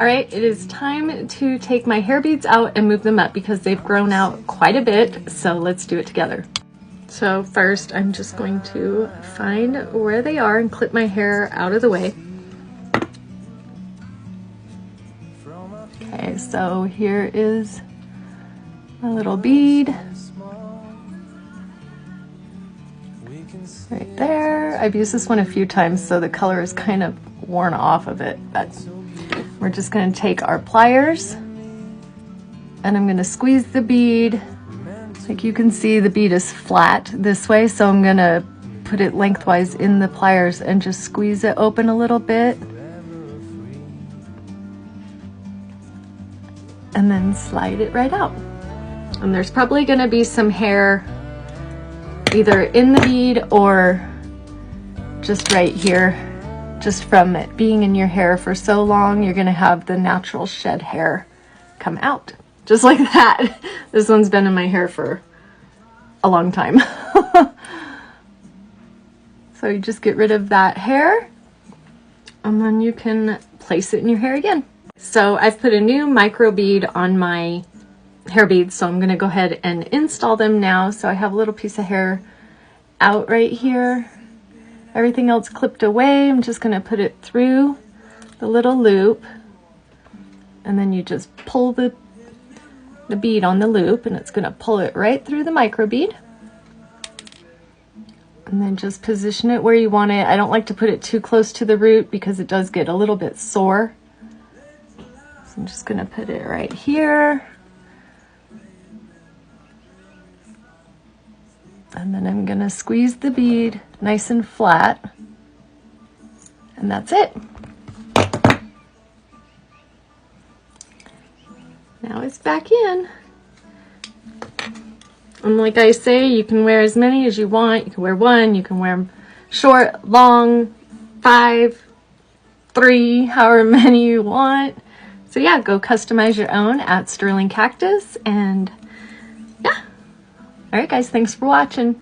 All right, it is time to take my hair beads out and move them up because they've grown out quite a bit. So let's do it together. So first I'm just going to find where they are and clip my hair out of the way. Okay, so here is my little bead. Right there. I've used this one a few times, so the color is kind of worn off of it, but we're just going to take our pliers and I'm going to squeeze the bead. Like you can see, the bead is flat this way, so I'm going to put it lengthwise in the pliers and just squeeze it open a little bit. And then slide it right out. And there's probably going to be some hair either in the bead or just right here. Just from it being in your hair for so long, you're going to have the natural shed hair come out. Just like that. This one's been in my hair for a long time. So you just get rid of that hair and then you can place it in your hair again. So I've put a new micro bead on my hair beads, so I'm going to go ahead and install them now. So I have a little piece of hair out right here. Everything else clipped away. I'm just going to put it through the little loop, and then you just pull the bead on the loop and it's going to pull it right through the micro bead. And then just position it where you want it. I don't like to put it too close to the root because it does get a little bit sore. So I'm just going to put it right here. And then I'm going to squeeze the bead nice and flat. And that's it. Now it's back in. And like I say, you can wear as many as you want. You can wear one, you can wear them short, long, 5, 3, however many you want. So yeah, go customize your own at Sterling Cactus. And yeah. All right, guys, thanks for watching.